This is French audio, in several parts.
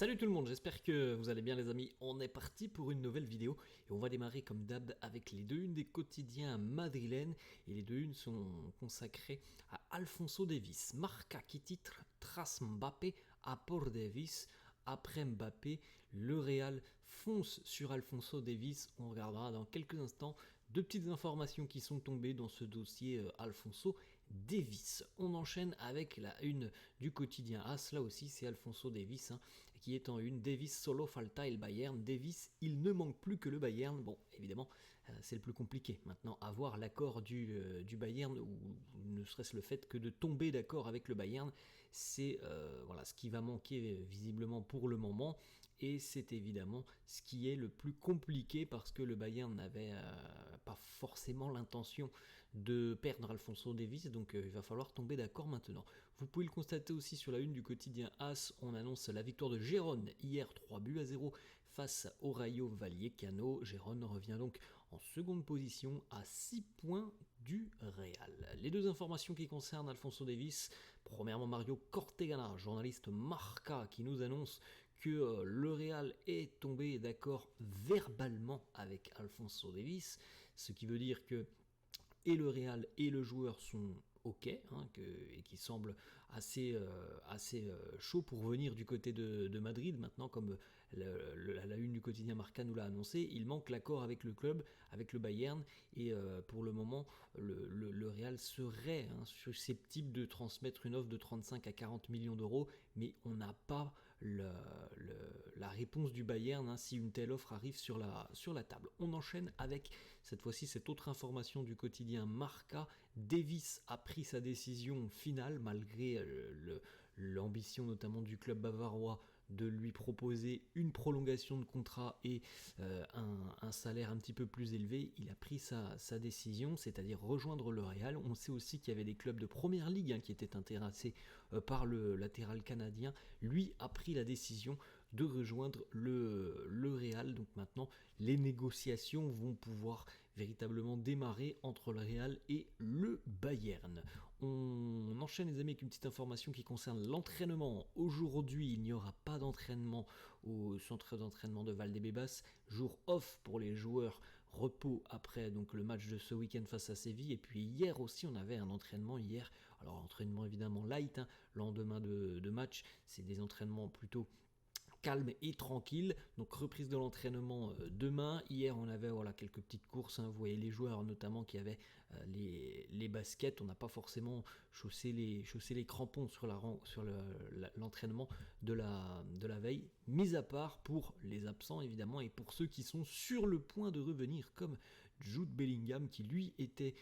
Salut tout le monde, j'espère que vous allez bien les amis, on est parti pour une nouvelle vidéo et on va démarrer comme d'hab avec les deux unes des quotidiens madrilènes et les deux unes sont consacrées à Alphonso Davies. Marca qui titre Tras Mbappé à Port Davies. Après Mbappé, le Real fonce sur Alphonso Davies. On regardera dans quelques instants deux petites informations qui sont tombées dans ce dossier Alphonso Davies. On enchaîne avec la une du quotidien AS. Là aussi, c'est Alphonso Davies qui est en une. Davies solo falta el Bayern. Davies, il ne manque plus que le Bayern. Bon, évidemment, c'est le plus compliqué. Maintenant, avoir l'accord du Bayern, ou ne serait-ce le fait que de tomber d'accord avec le Bayern, c'est voilà, ce qui va manquer visiblement pour le moment. Et c'est évidemment ce qui est le plus compliqué parce que le Bayern n'avait pas forcément l'intention de perdre Alphonso Davies, donc il va falloir tomber d'accord maintenant. Vous pouvez le constater aussi sur la une du quotidien AS, on annonce la victoire de Gérone hier 3-0 face au Rayo Vallecano. Gérone revient donc en seconde position à 6 points du Real. Les deux informations qui concernent Alphonso Davies, premièrement Mario Cortegana, journaliste Marca, qui nous annonce que le Real est tombé d'accord verbalement avec Alphonso Davies, ce qui veut dire que et le Real et le joueur sont ok, et qui semble assez chaud pour venir du côté de Madrid. Maintenant, comme la une du quotidien Marca nous l'a annoncé, il manque l'accord avec le club, avec le Bayern, et pour le moment, le Real serait susceptible de transmettre une offre de 35 à 40 millions d'euros, mais on n'a pas la réponse du Bayern si une telle offre arrive sur la table. On enchaîne avec cette fois-ci cette autre information du quotidien Marca. Davies a pris sa décision finale malgré l'ambition notamment du club bavarois de lui proposer une prolongation de contrat et un salaire un petit peu plus élevé. Il a pris sa décision, c'est-à-dire rejoindre le Real. On sait aussi qu'il y avait des clubs de première ligue qui étaient intéressés par le latéral canadien. Lui a pris la décision de rejoindre le Real. Donc maintenant, les négociations vont pouvoir véritablement démarrer entre le Real et le Bayern. On enchaîne les amis avec une petite information qui concerne l'entraînement. Aujourd'hui, il n'y aura pas d'entraînement au centre d'entraînement de Valdebebas, jour off pour les joueurs, repos après donc le match de ce week-end face à Séville. Et puis hier aussi on avait un entraînement hier, alors entraînement évidemment light, lendemain de match, c'est des entraînements plutôt calme et tranquille, donc reprise de l'entraînement demain. Hier on avait quelques petites courses, vous voyez les joueurs notamment qui avaient les baskets, on n'a pas forcément chaussé les crampons sur l'entraînement de la veille, mis à part pour les absents évidemment et pour ceux qui sont sur le point de revenir comme Jude Bellingham qui lui était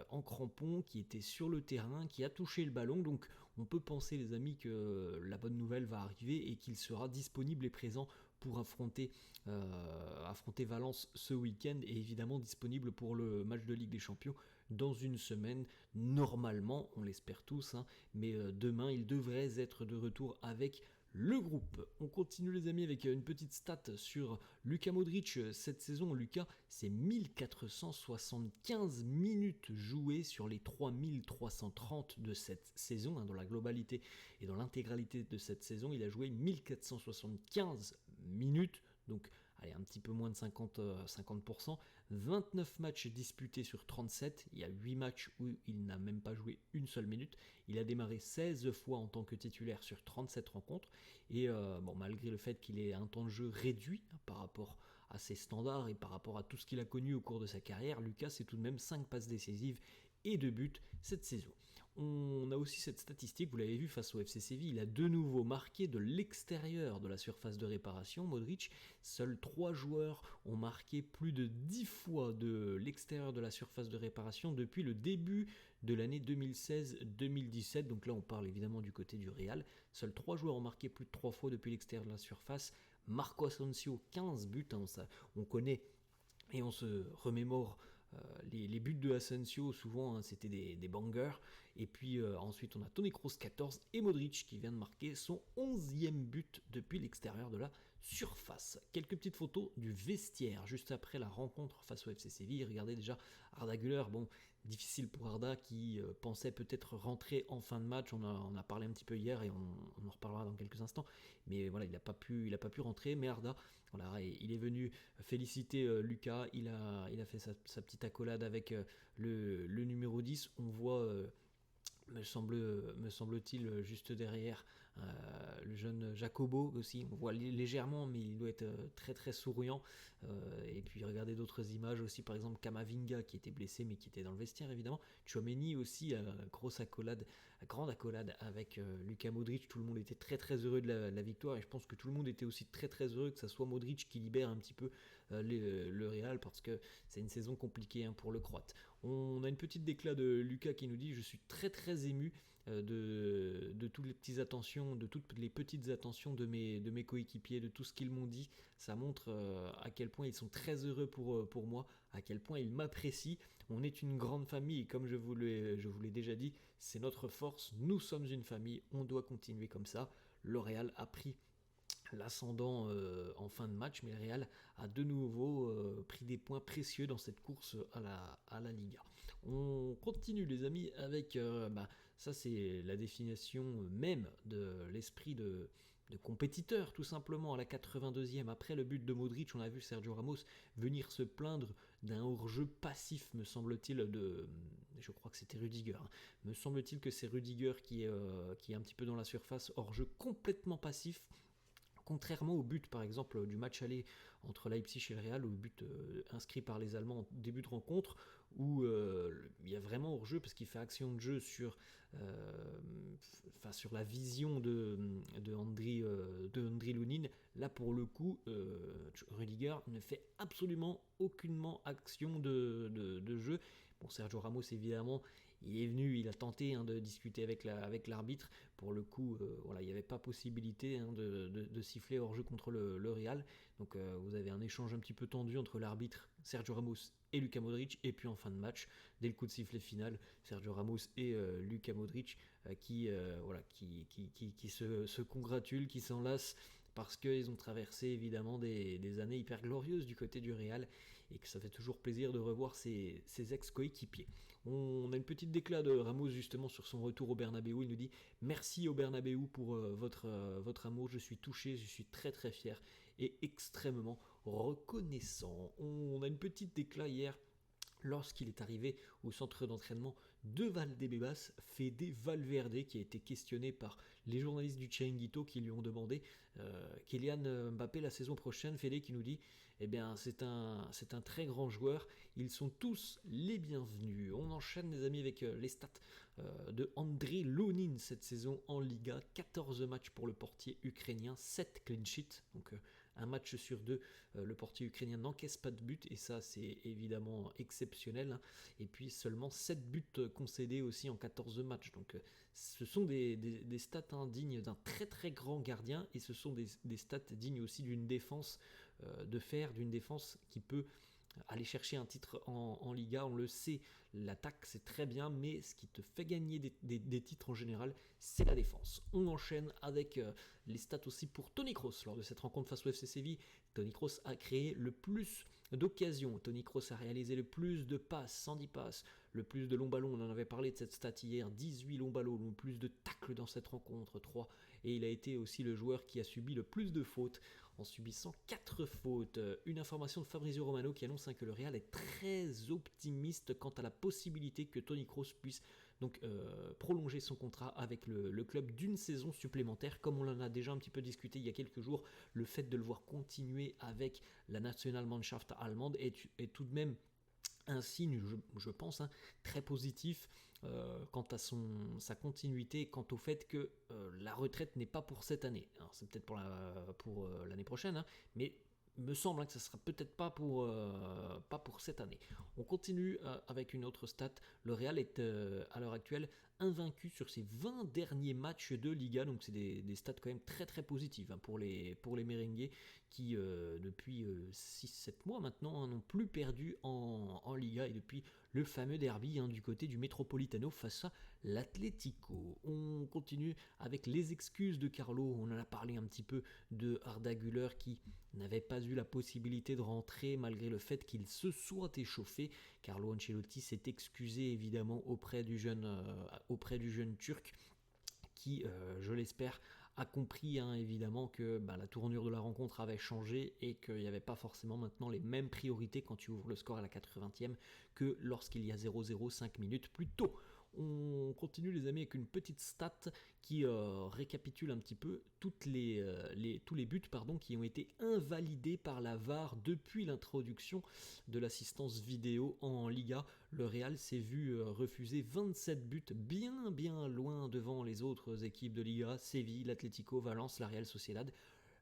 en crampons, qui était sur le terrain, qui a touché le ballon, donc on peut penser les amis que la bonne nouvelle va arriver et qu'il sera disponible et présent pour affronter Valence ce week-end et évidemment disponible pour le match de Ligue des Champions dans une semaine normalement, on l'espère tous, mais demain il devrait être de retour avec le groupe. On continue les amis avec une petite stat sur Luka Modric cette saison. Luka, c'est 1475 minutes jouées sur les 3330 de cette saison, dans la globalité et dans l'intégralité de cette saison. Il a joué 1475 minutes, donc allez, un petit peu moins de 50%, 29 matchs disputés sur 37, il y a 8 matchs où il n'a même pas joué une seule minute, il a démarré 16 fois en tant que titulaire sur 37 rencontres, et malgré le fait qu'il ait un temps de jeu réduit par rapport à ses standards et par rapport à tout ce qu'il a connu au cours de sa carrière, Lucas c'est tout de même 5 passes décisives et 2 buts cette saison. On a aussi cette statistique, vous l'avez vu face au FC Séville, il a de nouveau marqué de l'extérieur de la surface de réparation, Modric. Seuls 3 joueurs ont marqué plus de 10 fois de l'extérieur de la surface de réparation depuis le début de l'année 2016-2017, donc là on parle évidemment du côté du Real. Seuls 3 joueurs ont marqué plus de 3 fois depuis l'extérieur de la surface. Marco Asensio, 15 buts, on connaît et on se remémore les buts de Asensio, souvent c'était des bangers, et puis ensuite on a Toni Kroos 14 et Modric qui vient de marquer son 11e but depuis l'extérieur de la surface. Quelques petites photos du vestiaire juste après la rencontre face au FC Séville. Regardez déjà Arda Güler, Difficile pour Arda qui pensait peut-être rentrer en fin de match. On a parlé un petit peu hier et on en reparlera dans quelques instants. Mais voilà, il n'a pas pu rentrer. Mais Arda, voilà, il est venu féliciter Lucas. Il a fait sa petite accolade avec le numéro 10. On voit, me semble-t-il, juste derrière le jeune Jacobo aussi. On voit légèrement, mais il doit être très très souriant. Et puis regardez d'autres images aussi, par exemple Kamavinga qui était blessé mais qui était dans le vestiaire évidemment. Tchouaméni aussi, grande accolade avec Luka Modric. Tout le monde était très très heureux de la victoire et je pense que tout le monde était aussi très très heureux que ça soit Modric qui libère un petit peu le Real parce que c'est une saison compliquée pour le Croate. On a une petite déclat de Lucas qui nous dit: je suis très très ému de toutes les petites attentions, de toutes les petites attentions de mes coéquipiers, de tout ce qu'ils m'ont dit. Ça montre à quel point ils sont très heureux pour moi, à quel point ils m'apprécient. On est une grande famille et comme je vous l'ai déjà dit, c'est notre force. Nous sommes une famille, on doit continuer comme ça. Le Real a pris l'ascendant en fin de match, mais le Real a de nouveau pris des points précieux dans cette course à la Liga. On continue les amis avec, ça c'est la définition même de l'esprit de compétiteur tout simplement. À la 82e, après le but de Modric, on a vu Sergio Ramos venir se plaindre d'un hors-jeu passif, me semble-t-il, je crois que c'était Rudiger, me semble-t-il que c'est Rudiger qui est un petit peu dans la surface, hors-jeu complètement passif. Contrairement au but par exemple du match aller entre Leipzig et le Real, au but inscrit par les Allemands en début de rencontre, où il y a vraiment hors-jeu parce qu'il fait action de jeu sur la vision de Andriy Lunin. Là pour le coup, Rudiger ne fait absolument aucunement action de jeu. Bon, Sergio Ramos évidemment, il est venu, il a tenté de discuter avec l'arbitre. Pour le coup, voilà, il n'y avait pas possibilité de siffler hors-jeu contre le Real. Donc vous avez un échange un petit peu tendu entre l'arbitre Sergio Ramos et Luka Modric. Et puis en fin de match, dès le coup de sifflet final, Sergio Ramos et Luka Modric qui se congratulent, qui s'enlacent parce qu'ils ont traversé évidemment des années hyper glorieuses du côté du Real et que ça fait toujours plaisir de revoir ses ex-coéquipiers. On a une petite déclat de Ramos justement sur son retour au Bernabeu. Il nous dit: merci au Bernabeu pour votre amour, je suis touché, je suis très très fier et extrêmement reconnaissant. On a une petite déclat hier lorsqu'il est arrivé au centre d'entraînement de Valdebebas, Fede Valverde, qui a été questionné par les journalistes du Chiringuito qui lui ont demandé Kylian Mbappé la saison prochaine. Fede qui nous dit: eh bien c'est un très grand joueur, ils sont tous les bienvenus. On enchaîne les amis avec les stats de Andriy Lunin cette saison en Liga. 14 matchs pour le portier ukrainien, 7 clean sheets, donc un match sur deux, le portier ukrainien n'encaisse pas de but et ça c'est évidemment exceptionnel. Et puis seulement 7 buts concédés aussi en 14 matchs, donc ce sont des stats dignes d'un très très grand gardien et ce sont des stats dignes aussi d'une défense de fer, d'une défense qui peut aller chercher un titre en Liga. On le sait, l'attaque c'est très bien, mais ce qui te fait gagner des titres en général, c'est la défense. On enchaîne avec les stats aussi pour Toni Kroos. Lors de cette rencontre face au FC Séville, Toni Kroos a créé le plus d'occasions. Toni Kroos a réalisé le plus de passes, 110 passes, le plus de longs ballons. On en avait parlé de cette stat hier, 18 longs ballons, le plus de tacles dans cette rencontre, 3. Et il a été aussi le joueur qui a subi le plus de fautes, en subissant 4 fautes. Une information de Fabrizio Romano qui annonce que le Real est très optimiste quant à la possibilité que Toni Kroos puisse donc prolonger son contrat avec le club d'une saison supplémentaire. Comme on en a déjà un petit peu discuté il y a quelques jours, le fait de le voir continuer avec la Nationalmannschaft allemande est tout de même un signe, je pense, très positif quant à sa continuité, quant au fait que la retraite n'est pas pour cette année. Alors, c'est peut-être pour l'année prochaine, mais il me semble que ça ne sera peut-être pas pour cette année. On continue avec une autre stat. Le Real est à l'heure actuelle invaincu sur ses 20 derniers matchs de Liga, donc c'est des stats quand même très très positives pour les merengues qui depuis 6-7 mois maintenant n'ont plus perdu en Liga, et depuis le fameux derby du côté du Metropolitano face à l'Atlético. On continue avec les excuses de Carlo, on en a parlé un petit peu de Arda Güler qui n'avait pas eu la possibilité de rentrer malgré le fait qu'il se soit échauffé. Carlo Ancelotti s'est excusé évidemment auprès du jeune turc qui, je l'espère, a compris évidemment que la tournure de la rencontre avait changé et qu'il n'y avait pas forcément maintenant les mêmes priorités quand tu ouvres le score à la 80e que lorsqu'il y a 0-0 5 minutes plus tôt. On continue les amis avec une petite stat qui récapitule un petit peu tous les buts qui ont été invalidés par la VAR depuis l'introduction de l'assistance vidéo en Liga. Le Real s'est vu refuser 27 buts, bien loin devant les autres équipes de Liga, Séville, l'Atlético, Valence, la Real Sociedad,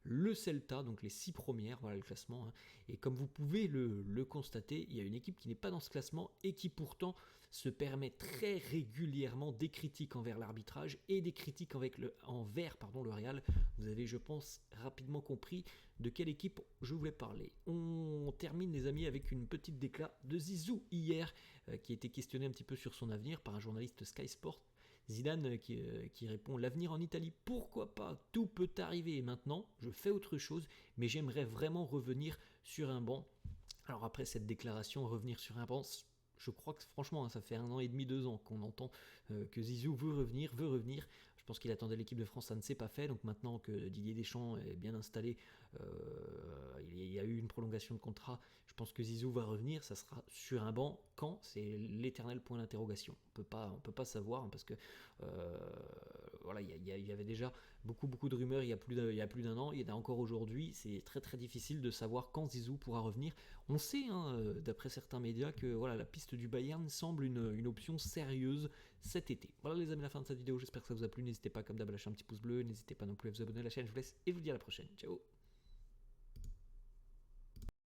le Celta, donc les 6 premières, voilà le classement. Et comme vous pouvez le constater, il y a une équipe qui n'est pas dans ce classement et qui pourtant se permet très régulièrement des critiques envers l'arbitrage et des critiques envers le Real. Vous avez, je pense, rapidement compris de quelle équipe je voulais parler. On termine les amis avec une petite déclat de Zizou hier, qui a été questionné un petit peu sur son avenir par un journaliste Sky Sport. Zidane qui répond: l'avenir en Italie, pourquoi pas, tout peut arriver. Maintenant, je fais autre chose, mais j'aimerais vraiment revenir sur un banc. Alors après cette déclaration, revenir sur un banc, je crois que franchement, ça fait 1 an et demi, 2 ans qu'on entend que Zizou veut revenir. Je pense qu'il attendait l'équipe de France, ça ne s'est pas fait. Donc maintenant que Didier Deschamps est bien installé, il y a eu une prolongation de contrat. Je pense que Zizou va revenir. Ça sera sur un banc. Quand? C'est l'éternel point d'interrogation. On peut pas savoir parce que voilà, il y avait déjà beaucoup de rumeurs il y a plus d'1 an. Il y en a encore aujourd'hui. C'est très très difficile de savoir quand Zizou pourra revenir. On sait, d'après certains médias, que voilà, la piste du Bayern semble une option sérieuse cet été. Voilà les amis, la fin de cette vidéo. J'espère que ça vous a plu. N'hésitez pas comme d'hab à lâcher un petit pouce bleu. N'hésitez pas non plus à vous abonner à la chaîne. Je vous laisse et je vous dis à la prochaine. Ciao.